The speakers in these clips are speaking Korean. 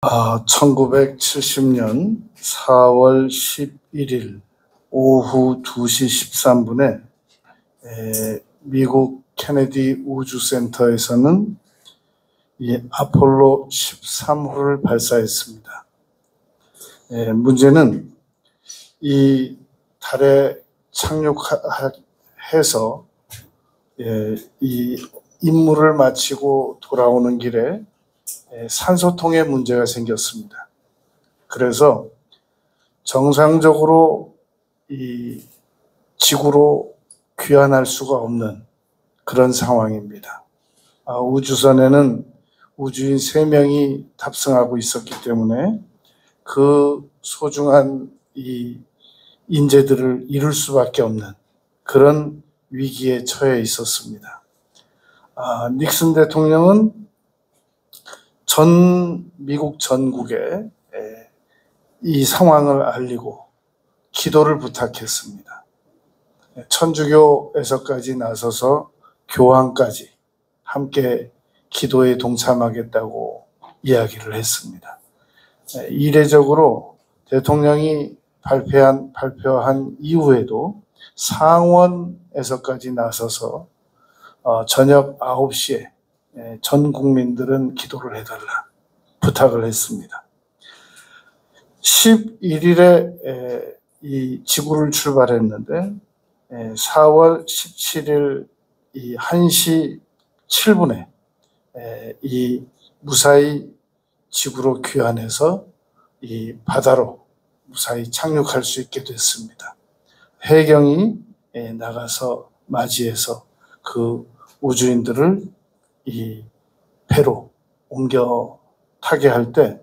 1970년 4월 11일 오후 2시 13분에 미국 케네디 우주센터에서는 이 아폴로 13호를 발사했습니다. 문제는 이 달에 착륙해서 이 임무를 마치고 돌아오는 길에 산소통에 문제가 생겼습니다. 그래서 정상적으로 이 지구로 귀환할 수가 없는 그런 상황입니다. 우주선에는 우주인 3명이 탑승하고 있었기 때문에 그 소중한 이 인재들을 잃을 수밖에 없는 그런 위기에 처해 있었습니다. 닉슨 대통령은 전 미국 전국에 이 상황을 알리고 기도를 부탁했습니다. 천주교에서까지 나서서 교황까지 함께 기도에 동참하겠다고 이야기를 했습니다. 이례적으로 대통령이 발표한 이후에도 상원에서까지 나서서 저녁 9시에 전 국민들은 기도를 해달라 부탁을 했습니다. 11일에 이 지구를 출발했는데 4월 17일 이 1시 7분에 이 무사히 지구로 귀환해서 이 바다로 무사히 착륙할 수 있게 됐습니다. 해경이 나가서 맞이해서 그 우주인들을 이 배로 옮겨 타게 할 때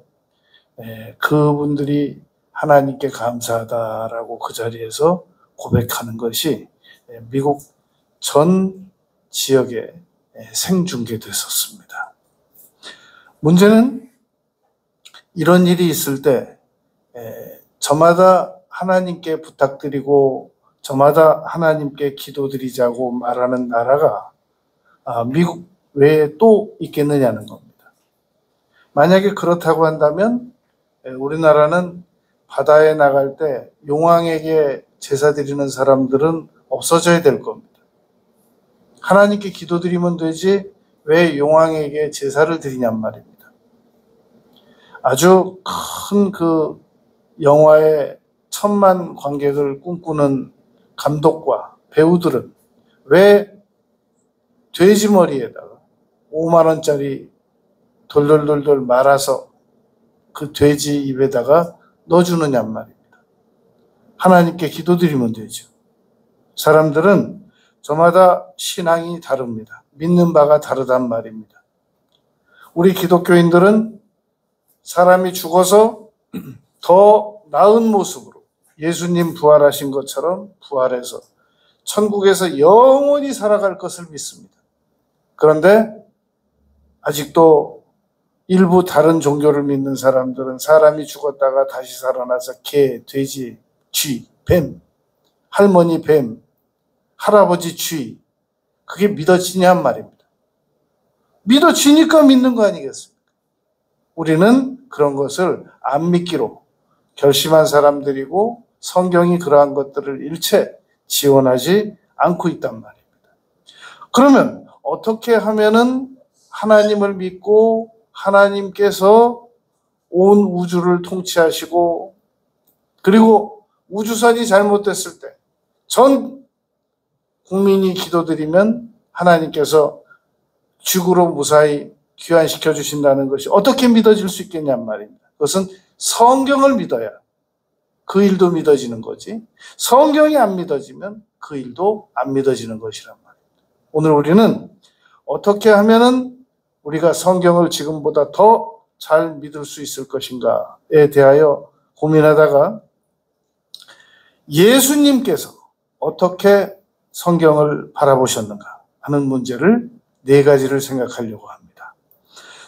그분들이 하나님께 감사하다라고 그 자리에서 고백하는 것이 미국 전 지역에 생중계됐었습니다. 문제는 이런 일이 있을 때 저마다 하나님께 부탁드리고 저마다 하나님께 기도드리자고 말하는 나라가 미국 외에 또 있겠느냐는 겁니다. 만약에 그렇다고 한다면 우리나라는 바다에 나갈 때 용왕에게 제사 드리는 사람들은 없어져야 될 겁니다. 하나님께 기도드리면 되지 왜 용왕에게 제사를 드리냔 말입니다. 아주 큰 그 영화의 1000만 관객을 꿈꾸는 감독과 배우들은 왜 돼지 머리에다가 5만 원짜리 돌돌돌돌 말아서 그 돼지 입에다가 넣어주느냔 말입니다. 하나님께 기도드리면 되죠. 사람들은 저마다 신앙이 다릅니다. 믿는 바가 다르단 말입니다. 우리 기독교인들은 사람이 죽어서 더 나은 모습으로 예수님 부활하신 것처럼 부활해서 천국에서 영원히 살아갈 것을 믿습니다. 그런데 아직도 일부 다른 종교를 믿는 사람들은 사람이 죽었다가 다시 살아나서 개, 돼지, 쥐, 뱀, 할머니 뱀, 할아버지 쥐, 그게 믿어지냔 말입니다. 믿어지니까 믿는 거 아니겠습니까? 우리는 그런 것을 안 믿기로 결심한 사람들이고 성경이 그러한 것들을 일체 지원하지 않고 있단 말입니다. 그러면 어떻게 하면은 하나님을 믿고 하나님께서 온 우주를 통치하시고 그리고 우주선이 잘못됐을 때 전 국민이 기도드리면 하나님께서 지구로 무사히 귀환시켜 주신다는 것이 어떻게 믿어질 수 있겠냔 말입니다. 그것은 성경을 믿어야 그 일도 믿어지는 거지 성경이 안 믿어지면 그 일도 안 믿어지는 것이란 말입니다. 오늘 우리는 어떻게 하면은 우리가 성경을 지금보다 더 잘 믿을 수 있을 것인가에 대하여 고민하다가 예수님께서 어떻게 성경을 바라보셨는가 하는 문제를 4가지를 생각하려고 합니다.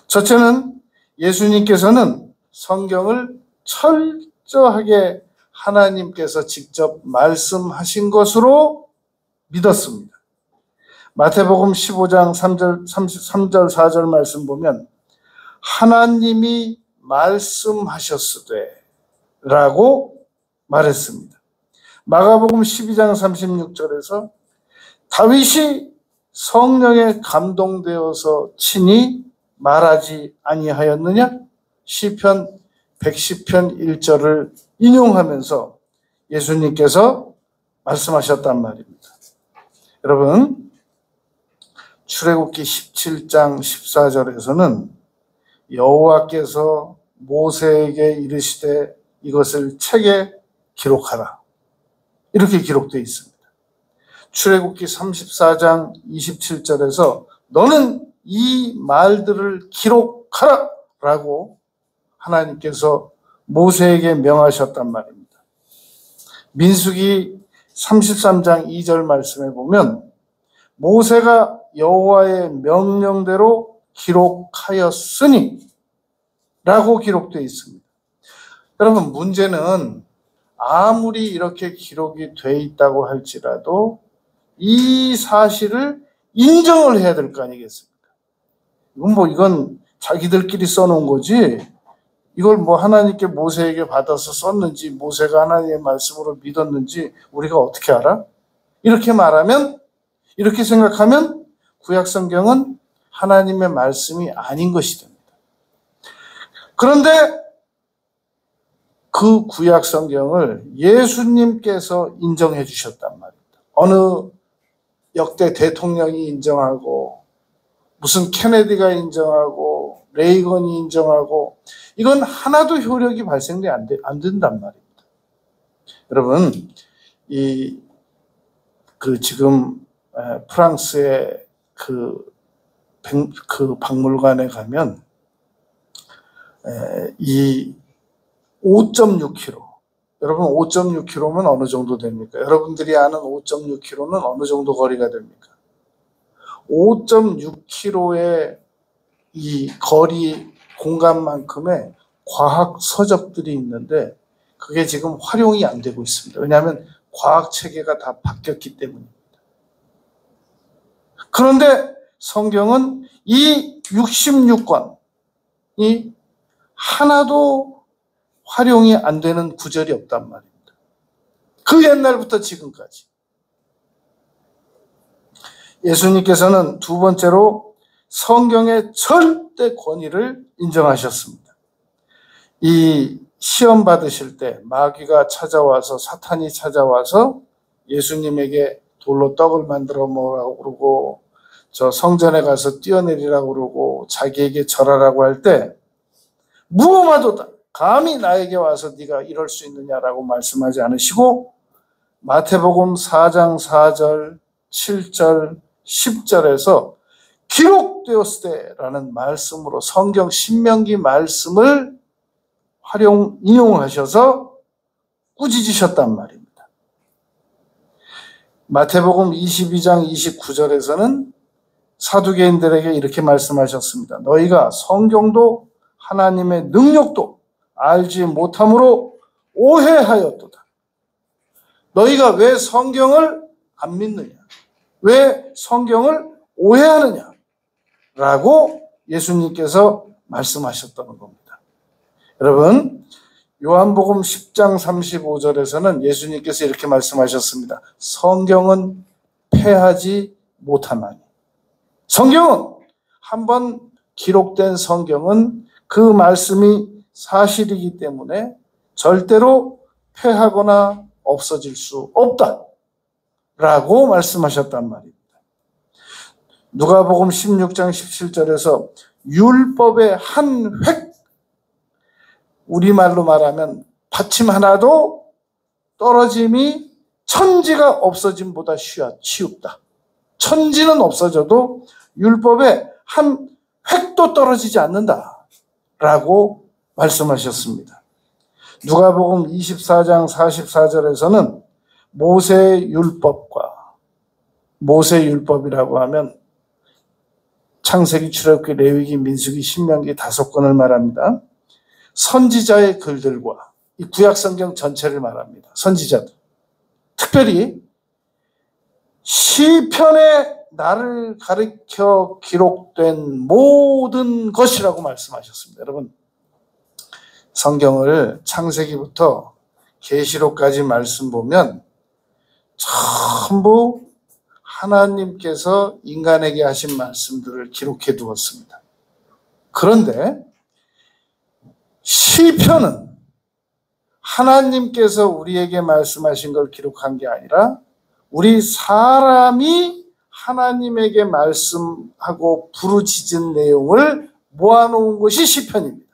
첫째는 예수님께서는 성경을 철저하게 하나님께서 직접 말씀하신 것으로 믿었습니다. 마태복음 15장 3절 4절 말씀 보면 하나님이 말씀하셨으되 라고 말했습니다. 마가복음 12장 36절에서 다윗이 성령에 감동되어서 친히 말하지 아니하였느냐? 시편 110편 1절을 인용하면서 예수님께서 말씀하셨단 말입니다. 여러분, 출애굽기 17장 14절에서는 여호와께서 모세에게 이르시되 이것을 책에 기록하라. 이렇게 기록되어 있습니다. 출애굽기 34장 27절에서 너는 이 말들을 기록하라 라고 하나님께서 모세에게 명하셨단 말입니다. 민수기 33장 2절 말씀에 보면 모세가 여호와의 명령대로 기록하였으니 라고 기록되어 있습니다. 여러분, 문제는 아무리 이렇게 기록이 돼 있다고 할지라도 이 사실을 인정을 해야 될 거 아니겠습니까? 이건 자기들끼리 써놓은 거지, 이걸 하나님께 모세에게 받아서 썼는지 모세가 하나님의 말씀으로 믿었는지 우리가 어떻게 알아? 이렇게 말하면, 이렇게 생각하면 구약 성경은 하나님의 말씀이 아닌 것이 됩니다. 그런데 그 구약 성경을 예수님께서 인정해 주셨단 말입니다. 어느 역대 대통령이 인정하고 무슨 케네디가 인정하고 레이건이 인정하고 이건 하나도 효력이 발생돼 안 된단 말입니다. 여러분, 지금 프랑스의 그 박물관에 가면 이 5.6kg, 여러분 5.6kg면 어느 정도 됩니까? 여러분들이 아는 5.6kg는 어느 정도 거리가 됩니까? 5.6kg의 이 거리 공간만큼의 과학 서적들이 있는데 그게 지금 활용이 안 되고 있습니다. 왜냐하면 과학 체계가 다 바뀌었기 때문입니다. 그런데 성경은 이 66권이 하나도 활용이 안 되는 구절이 없단 말입니다. 그 옛날부터 지금까지. 예수님께서는 두 번째로 성경의 절대 권위를 인정하셨습니다. 이 시험 받으실 때 마귀가 찾아와서, 사탄이 찾아와서 예수님에게 돌로 떡을 만들어 먹으라고 그러고 저 성전에 가서 뛰어내리라고 그러고 자기에게 절하라고 할 때 무엄하도다, 감히 나에게 와서 네가 이럴 수 있느냐라고 말씀하지 않으시고 마태복음 4장 4절, 7절, 10절에서 기록되었으되라는 말씀으로 성경 신명기 말씀을 인용하셔서 꾸짖으셨단 말입니다. 마태복음 22장 29절에서는 사두개인들에게 이렇게 말씀하셨습니다. 너희가 성경도 하나님의 능력도 알지 못함으로 오해하였도다. 너희가 왜 성경을 안 믿느냐? 왜 성경을 오해하느냐? 라고 예수님께서 말씀하셨다는 겁니다. 여러분, 요한복음 10장 35절에서는 예수님께서 이렇게 말씀하셨습니다. 성경은 패하지 못하나니. 성경은 한번 기록된 성경은 그 말씀이 사실이기 때문에 절대로 패하거나 없어질 수 없다라고 말씀하셨단 말입니다. 누가복음 16장 17절에서 율법의 한 획, 우리말로 말하면 받침 하나도 떨어짐이 천지가 없어짐보다 쉬웁다. 천지는 없어져도 율법의 한 획도 떨어지지 않는다라고 말씀하셨습니다. 누가복음 24장 44절에서는 모세의 율법이라고 하면 창세기, 출애굽기, 레위기, 민수기, 신명기 5권을 말합니다. 선지자의 글들과 이 구약 성경 전체를 말합니다. 선지자들. 특별히 시편에 나를 가리켜 기록된 모든 것이라고 말씀하셨습니다. 여러분, 성경을 창세기부터 계시록까지 말씀 보면 전부 하나님께서 인간에게 하신 말씀들을 기록해 두었습니다. 그런데 시편은 하나님께서 우리에게 말씀하신 걸 기록한 게 아니라 우리 사람이 하나님에게 말씀하고 부르짖은 내용을 모아놓은 것이 시편입니다.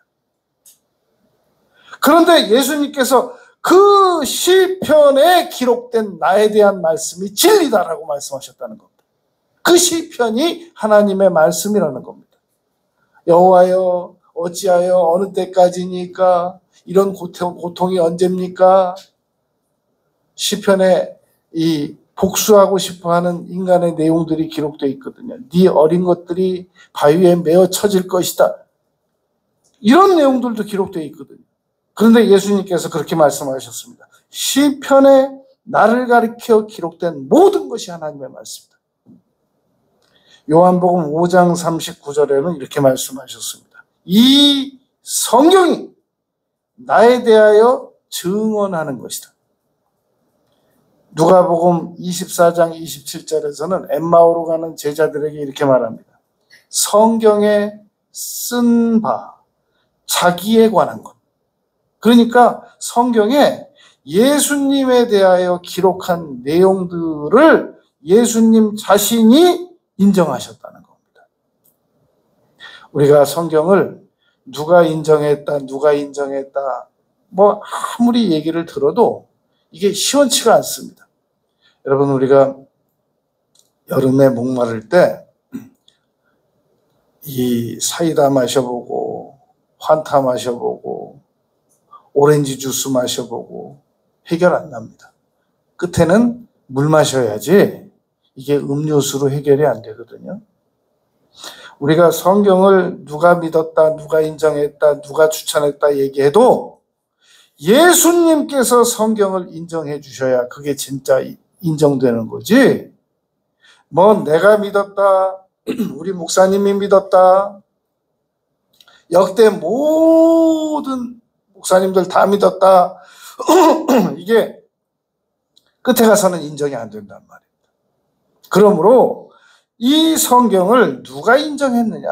그런데 예수님께서 그 시편에 기록된 나에 대한 말씀이 진리다라고 말씀하셨다는 겁니다. 그 시편이 하나님의 말씀이라는 겁니다. 여호와여 어찌하여 어느 때까지니까 이런 고통이 언제입니까? 시편에 이 복수하고 싶어하는 인간의 내용들이 기록되어 있거든요. 네 어린 것들이 바위에 메어 쳐질 것이다. 이런 내용들도 기록되어 있거든요. 그런데 예수님께서 그렇게 말씀하셨습니다. 시편에 나를 가리켜 기록된 모든 것이 하나님의 말씀이다. 요한복음 5장 39절에는 이렇게 말씀하셨습니다. 이 성경이 나에 대하여 증언하는 것이다. 누가복음 24장 27절에서는 엠마오로 가는 제자들에게 이렇게 말합니다. 성경에 쓴 바 자기에 관한 것. 그러니까 성경에 예수님에 대하여 기록한 내용들을 예수님 자신이 인정하셨다는 겁니다. 우리가 성경을 누가 인정했다, 뭐 아무리 얘기를 들어도 이게 시원치가 않습니다. 여러분, 우리가 여름에 목마를 때 이 사이다 마셔보고 환타 마셔보고 오렌지 주스 마셔보고 해결 안 납니다. 끝에는 물 마셔야지 이게 음료수로 해결이 안 되거든요. 우리가 성경을 누가 믿었다, 누가 인정했다, 누가 추천했다 얘기해도 예수님께서 성경을 인정해 주셔야 그게 진짜 인정되는 거지. 뭐 내가 믿었다, 우리 목사님이 믿었다, 역대 모든 목사님들 다 믿었다. 이게 끝에 가서는 인정이 안 된단 말입니다. 그러므로 이 성경을 누가 인정했느냐,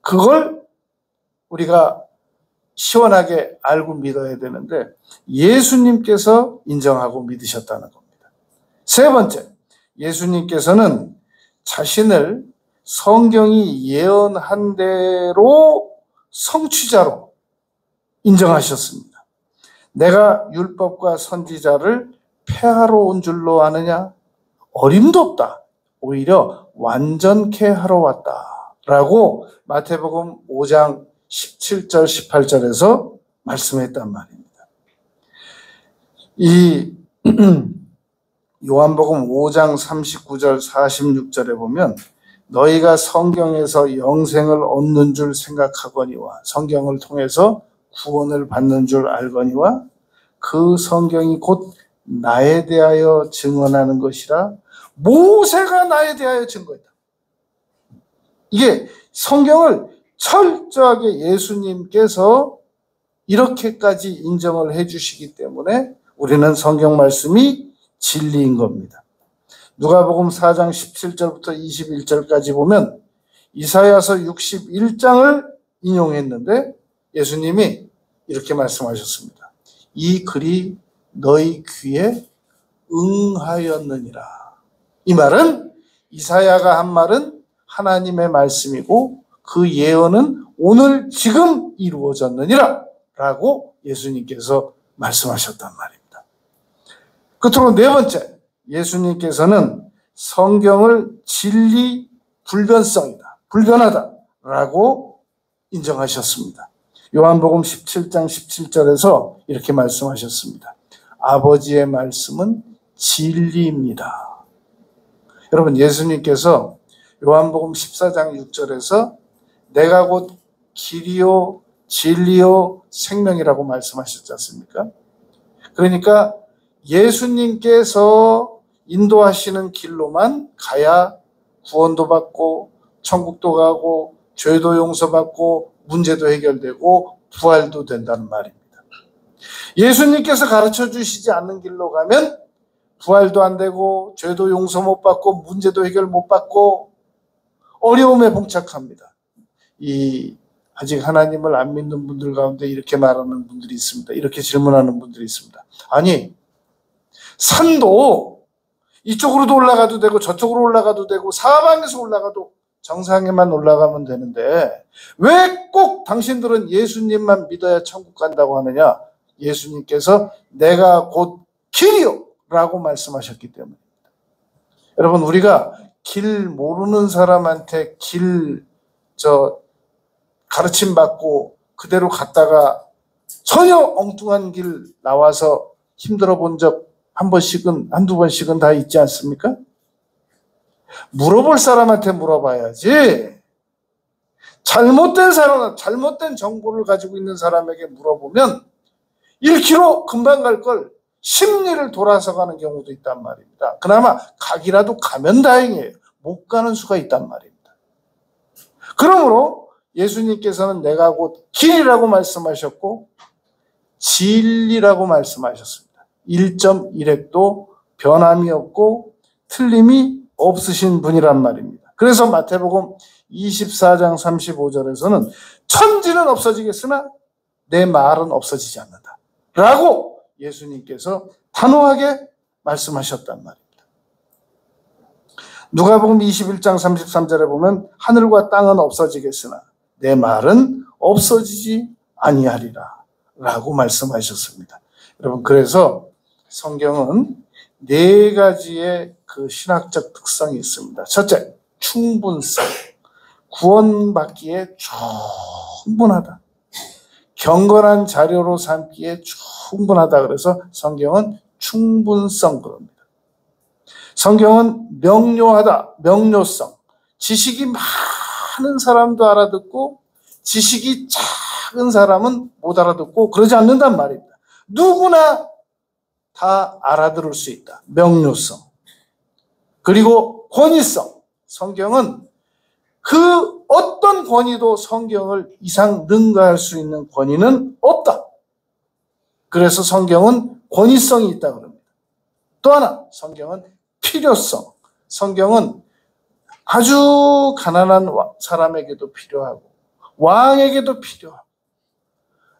그걸 우리가 시원하게 알고 믿어야 되는데 예수님께서 인정하고 믿으셨다는 겁니다. 세 번째, 예수님께서는 자신을 성경이 예언한 대로 성취자로 인정하셨습니다. 내가 율법과 선지자를 폐하러 온 줄로 아느냐? 어림도 없다. 오히려 완전케 하러 왔다. 라고 마태복음 5장 17절, 18절에서 말씀했단 말입니다. 이 요한복음 5장 39절, 46절에 보면 너희가 성경에서 영생을 얻는 줄 생각하거니와 성경을 통해서 구원을 받는 줄 알거니와 그 성경이 곧 나에 대하여 증언하는 것이라. 모세가 나에 대하여 증거했다. 이게 성경을 철저하게 예수님께서 이렇게까지 인정을 해주시기 때문에 우리는 성경 말씀이 진리인 겁니다. 누가복음 4장 17절부터 21절까지 보면 이사야서 61장을 인용했는데 예수님이 이렇게 말씀하셨습니다. 이 글이 너희 귀에 응하였느니라. 이 말은 이사야가 한 말은 하나님의 말씀이고 그 예언은 오늘 지금 이루어졌느니라 라고 예수님께서 말씀하셨단 말입니다. 끝으로 네 번째, 예수님께서는 성경을 진리 불변성이다, 불변하다라고 인정하셨습니다. 요한복음 17장 17절에서 이렇게 말씀하셨습니다. 아버지의 말씀은 진리입니다. 여러분, 예수님께서 요한복음 14장 6절에서 내가 곧 길이요 진리요 생명이라고 말씀하셨지 않습니까? 그러니까 예수님께서 인도하시는 길로만 가야 구원도 받고 천국도 가고 죄도 용서받고 문제도 해결되고 부활도 된다는 말입니다. 예수님께서 가르쳐 주시지 않는 길로 가면 부활도 안 되고 죄도 용서 못 받고 문제도 해결 못 받고 어려움에 봉착합니다. 아직 하나님을 안 믿는 분들 가운데 이렇게 말하는 분들이 있습니다. 이렇게 질문하는 분들이 있습니다. 아니, 산도 이쪽으로도 올라가도 되고 저쪽으로 올라가도 되고 사방에서 올라가도 정상에만 올라가면 되는데 왜 꼭 당신들은 예수님만 믿어야 천국 간다고 하느냐? 예수님께서 내가 곧 길이요 라고 말씀하셨기 때문입니다. 여러분, 우리가 길 모르는 사람한테 가르침 받고 그대로 갔다가 전혀 엉뚱한 길 나와서 힘들어 본 적 한두 번씩은 다 있지 않습니까? 물어볼 사람한테 물어봐야지. 잘못된 정보를 가지고 있는 사람에게 물어보면 1km 금방 갈 걸 10리를 돌아서 가는 경우도 있단 말입니다. 그나마 가기라도 가면 다행이에요. 못 가는 수가 있단 말입니다. 그러므로 예수님께서는 내가 곧 길이라고 말씀하셨고 진리라고 말씀하셨습니다. 1.1획도 변함이 없고 틀림이 없으신 분이란 말입니다. 그래서 마태복음 24장 35절에서는 천지는 없어지겠으나 내 말은 없어지지 않는다 라고 예수님께서 단호하게 말씀하셨단 말입니다. 누가복음 21장 33절에 보면 하늘과 땅은 없어지겠으나 내 말은 없어지지 아니하리라 라고 말씀하셨습니다. 여러분, 그래서 성경은 4가지의 그 신학적 특성이 있습니다. 첫째, 충분성. 구원받기에 충분하다. 경건한 자료로 삼기에 충분하다. 그래서 성경은 충분성 그럽니다. 성경은 명료하다. 명료성. 지식이 많은 사람도 알아듣고 지식이 작은 사람은 못 알아듣고 그러지 않는단 말입니다. 누구나 다 알아들을 수 있다. 명료성. 그리고 권위성. 성경은 그 어떤 권위도 성경을 이상 능가할 수 있는 권위는 없다. 그래서 성경은 권위성이 있다 그럽니다. 또 하나, 성경은 필요성. 성경은 아주 가난한 사람에게도 필요하고 왕에게도 필요하고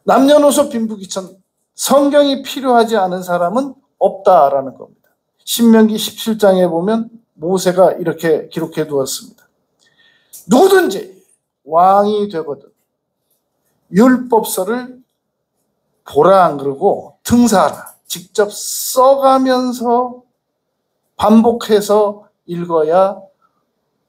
남녀노소 빈부귀천 성경이 필요하지 않은 사람은 없다라는 겁니다. 신명기 17장에 보면 모세가 이렇게 기록해 두었습니다. 누구든지 왕이 되거든 율법서를 보라 안 그러고 등사하라. 직접 써가면서 반복해서 읽어야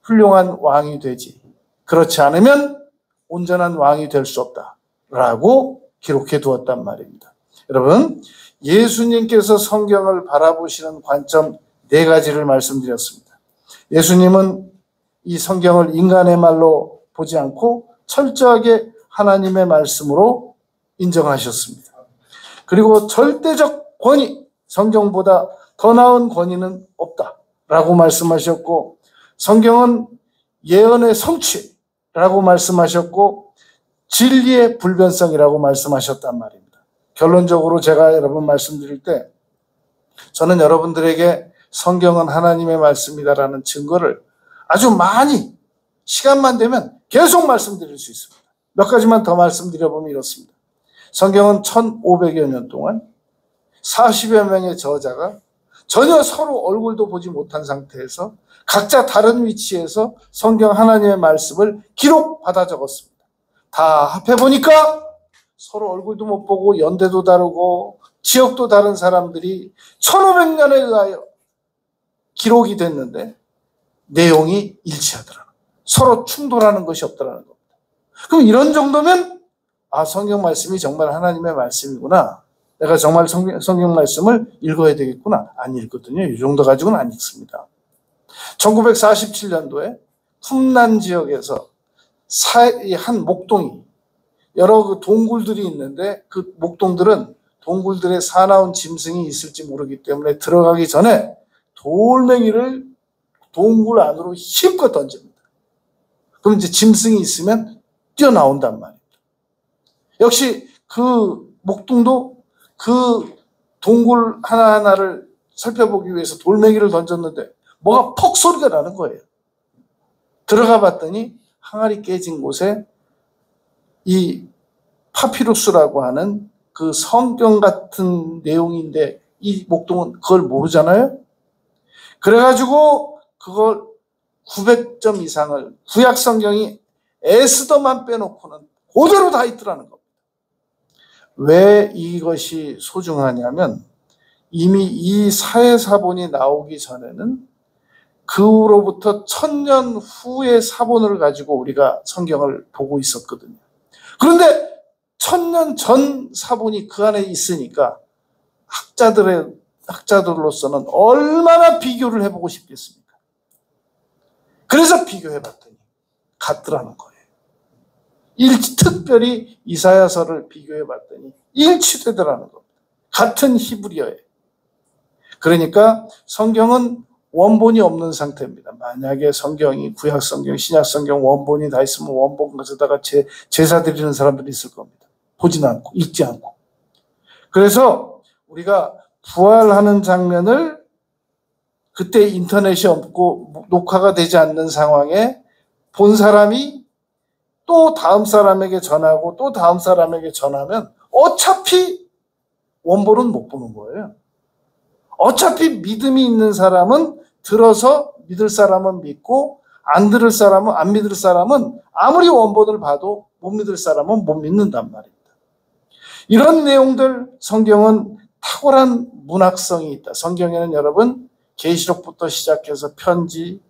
훌륭한 왕이 되지. 그렇지 않으면 온전한 왕이 될 수 없다라고 기록해 두었단 말입니다. 여러분, 예수님께서 성경을 바라보시는 관점 4가지를 말씀드렸습니다. 예수님은 이 성경을 인간의 말로 보지 않고 철저하게 하나님의 말씀으로 인정하셨습니다. 그리고 절대적 권위, 성경보다 더 나은 권위는 없다라고 말씀하셨고 성경은 예언의 성취라고 말씀하셨고 진리의 불변성이라고 말씀하셨단 말입니다. 결론적으로 제가 여러분 말씀드릴 때 저는 여러분들에게 성경은 하나님의 말씀이다라는 증거를 아주 많이 시간만 되면 계속 말씀드릴 수 있습니다. 몇 가지만 더 말씀드려보면 이렇습니다. 성경은 1500여 년 동안 40여 명의 저자가 전혀 서로 얼굴도 보지 못한 상태에서 각자 다른 위치에서 성경 하나님의 말씀을 기록받아 적었습니다. 다 합해보니까 서로 얼굴도 못 보고 연대도 다르고 지역도 다른 사람들이 1500년에 의하여 기록이 됐는데 내용이 일치하더라고요. 서로 충돌하는 것이 없더라는 겁니다. 그럼 이런 정도면 성경 말씀이 정말 하나님의 말씀이구나. 내가 정말 성경 말씀을 읽어야 되겠구나. 안 읽거든요. 이 정도 가지고는 안 읽습니다. 1947년도에 쿰난 지역에서 한 목동이 여러 그 동굴들이 있는데 그 목동들은 동굴들의 사나운 짐승이 있을지 모르기 때문에 들어가기 전에 돌멩이를 동굴 안으로 힘껏 던집니다. 그럼 이제 짐승이 있으면 뛰어나온단 말입니다. 역시 그 목동도 그 동굴 하나하나를 살펴보기 위해서 돌멩이를 던졌는데 뭐가 퍽 소리가 나는 거예요. 들어가 봤더니 항아리 깨진 곳에 이 파피루스라고 하는 그 성경 같은 내용인데 이 목동은 그걸 모르잖아요. 그래가지고 그걸 900점 이상을 구약 성경이 에스더만 빼놓고는 그대로 다 있더라는 겁니다. 왜 이것이 소중하냐면 이미 이 사해사본이 나오기 전에는 그로부터 1000년 후의 사본을 가지고 우리가 성경을 보고 있었거든요. 그런데 1000년 전 사본이 그 안에 있으니까 학자들로서는 얼마나 비교를 해보고 싶겠습니까? 그래서 비교해봤더니 같더라는 거예요. 특별히 이사야서를 비교해봤더니 일치되더라는 겁니다. 같은 히브리어에. 그러니까 성경은 원본이 없는 상태입니다. 만약에 성경이 구약 성경, 신약 성경 원본이 다 있으면 원본 가져다가 제사 드리는 사람들이 있을 겁니다. 보지는 않고 읽지 않고. 그래서 우리가 부활하는 장면을 그때 인터넷이 없고 녹화가 되지 않는 상황에 본 사람이 또 다음 사람에게 전하고 또 다음 사람에게 전하면 어차피 원본은 못 보는 거예요. 어차피 믿음이 있는 사람은 들어서 믿을 사람은 믿고 안 들을 사람은 안 믿을 사람은 아무리 원본을 봐도 못 믿을 사람은 못 믿는단 말입니다. 이런 내용들 성경은 탁월한 문학성이 있다. 성경에는 여러분 계시록부터 시작해서 편지,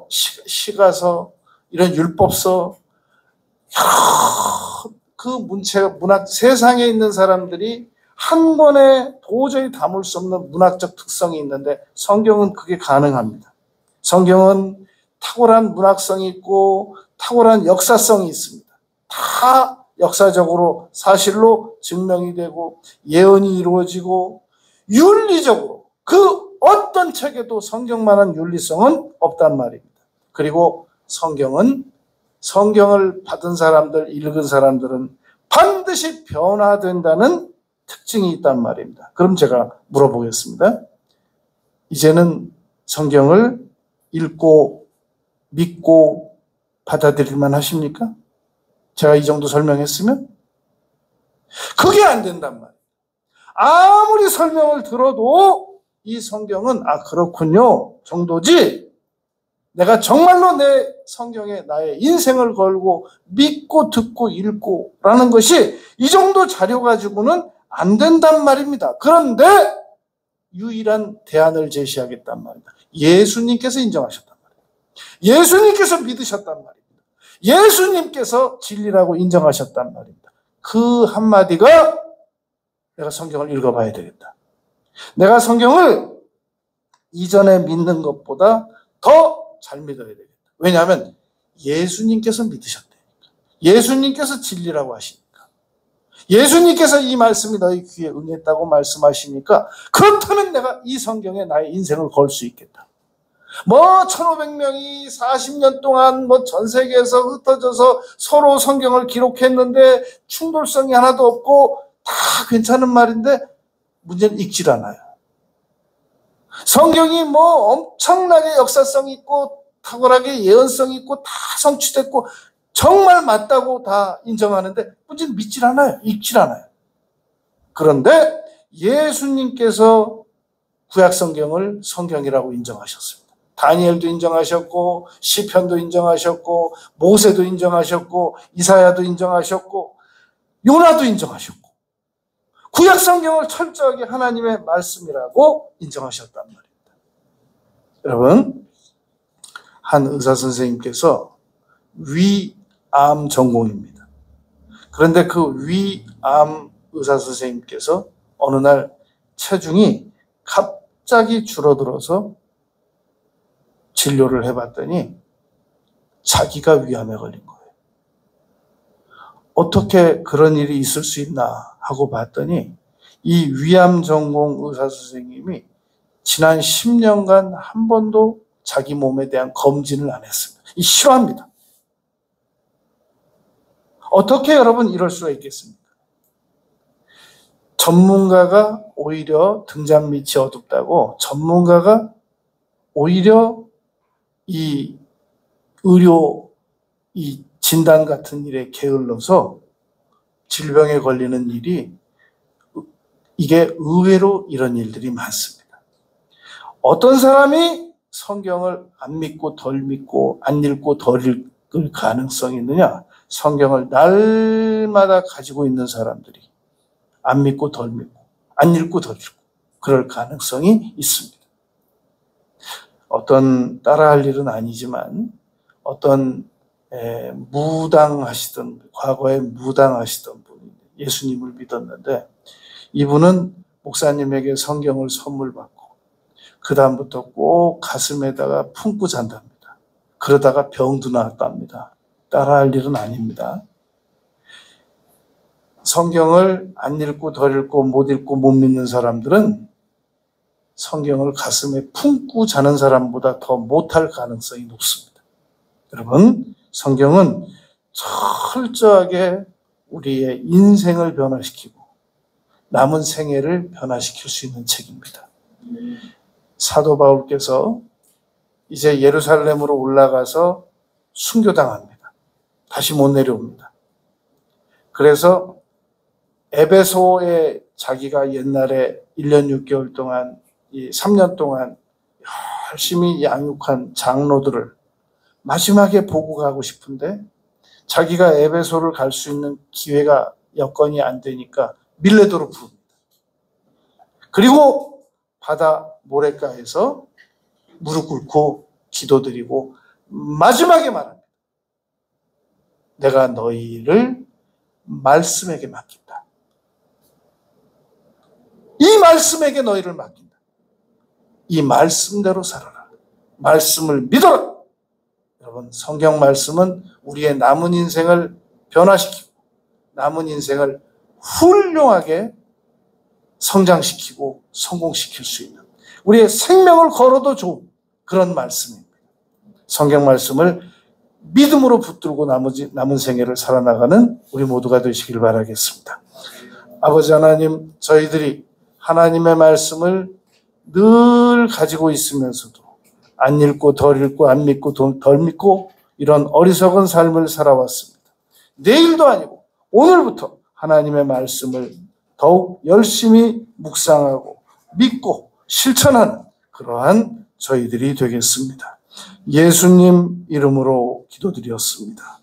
시가서, 이런 율법서 그 문학 세상에 있는 사람들이 한 권에 도저히 담을 수 없는 문학적 특성이 있는데 성경은 그게 가능합니다. 성경은 탁월한 문학성이 있고 탁월한 역사성이 있습니다. 다 역사적으로 사실로 증명이 되고 예언이 이루어지고 윤리적으로 그 어떤 책에도 성경만한 윤리성은 없단 말입니다. 그리고 성경을 받은 사람들, 읽은 사람들은 반드시 변화된다는 특징이 있단 말입니다. 그럼 제가 물어보겠습니다. 이제는 성경을 읽고 믿고 받아들일만 하십니까? 제가 이 정도 설명했으면? 그게 안 된단 말이에요. 아무리 설명을 들어도 이 성경은 그렇군요 정도지 내가 정말로 내 성경에 나의 인생을 걸고 믿고 듣고 읽고 라는 것이 이 정도 자료 가지고는 안 된단 말입니다. 그런데 유일한 대안을 제시하겠단 말입니다. 예수님께서 인정하셨단 말입니다. 예수님께서 믿으셨단 말입니다. 예수님께서 진리라고 인정하셨단 말입니다. 그 한마디가 내가 성경을 읽어봐야 되겠다. 내가 성경을 이전에 믿는 것보다 더 잘 믿어야 되겠다. 왜냐하면 예수님께서 믿으셨다니까. 예수님께서 진리라고 하시니까. 예수님께서 이 말씀이 너희 귀에 응했다고 말씀하시니까 그렇다면 내가 이 성경에 나의 인생을 걸 수 있겠다. 1500명이 40년 동안 전 세계에서 흩어져서 서로 성경을 기록했는데 충돌성이 하나도 없고 다 괜찮은 말인데 문제는 읽질 않아요. 성경이 엄청나게 역사성이 있고 탁월하게 예언성이 있고 다 성취됐고 정말 맞다고 다 인정하는데 문제는 믿질 않아요. 읽질 않아요. 그런데 예수님께서 구약 성경을 성경이라고 인정하셨습니다. 다니엘도 인정하셨고 시편도 인정하셨고 모세도 인정하셨고 이사야도 인정하셨고 요나도 인정하셨고 구약 성경을 철저하게 하나님의 말씀이라고 인정하셨단 말입니다. 여러분, 한 의사 선생님께서 위암 전공입니다. 그런데 그 위암 의사 선생님께서 어느 날 체중이 갑자기 줄어들어서 진료를 해봤더니 자기가 위암에 걸린 거예요. 어떻게 그런 일이 있을 수 있나 하고 봤더니 이 위암 전공 의사 선생님이 지난 10년간 한 번도 자기 몸에 대한 검진을 안 했습니다. 이 싫어합니다. 어떻게 여러분 이럴 수가 있겠습니까? 전문가가 오히려 등잔 밑이 어둡다고 전문가가 오히려 이 의료 이 진단 같은 일에 게을러서 질병에 걸리는 일이 이게 의외로 이런 일들이 많습니다. 어떤 사람이 성경을 안 믿고 덜 믿고 안 읽고 덜 읽을 가능성이 있느냐? 성경을 날마다 가지고 있는 사람들이 안 믿고 덜 믿고 안 읽고 덜 읽고 그럴 가능성이 있습니다. 어떤 따라할 일은 아니지만 어떤 무당하시던 과거에 무당하시던 분이 예수님을 믿었는데 이분은 목사님에게 성경을 선물 받고 그 다음부터 꼭 가슴에다가 품고 잔답니다. 그러다가 병도 나았답니다. 따라할 일은 아닙니다. 성경을 안 읽고 덜 읽고 못 읽고 못 믿는 사람들은 성경을 가슴에 품고 자는 사람보다 더 못할 가능성이 높습니다. 여러분, 성경은 철저하게 우리의 인생을 변화시키고 남은 생애를 변화시킬 수 있는 책입니다. 사도 바울께서 이제 예루살렘으로 올라가서 순교당합니다. 다시 못 내려옵니다. 그래서 에베소에 자기가 옛날에 1년 6개월 동안 3년 동안 열심히 양육한 장로들을 마지막에 보고 가고 싶은데 자기가 에베소를 갈 수 있는 기회가 여건이 안 되니까 밀레도로 부릅니다. 그리고 바다 모래가에서 무릎 꿇고 기도드리고 마지막에 말합니다. 내가 너희를 말씀에게 맡긴다. 이 말씀에게 너희를 맡긴다. 이 말씀대로 살아라. 말씀을 믿어라. 여러분, 성경 말씀은 우리의 남은 인생을 변화시키고 남은 인생을 훌륭하게 성장시키고 성공시킬 수 있는 우리의 생명을 걸어도 좋은 그런 말씀입니다. 성경 말씀을 믿음으로 붙들고 남은 생애를 살아나가는 우리 모두가 되시길 바라겠습니다. 아버지 하나님, 저희들이 하나님의 말씀을 늘 가지고 있으면서도 안 읽고 덜 읽고 안 믿고 덜 믿고 이런 어리석은 삶을 살아왔습니다. 내일도 아니고 오늘부터 하나님의 말씀을 더욱 열심히 묵상하고 믿고 실천하는 그러한 저희들이 되겠습니다. 예수님 이름으로 기도드렸습니다.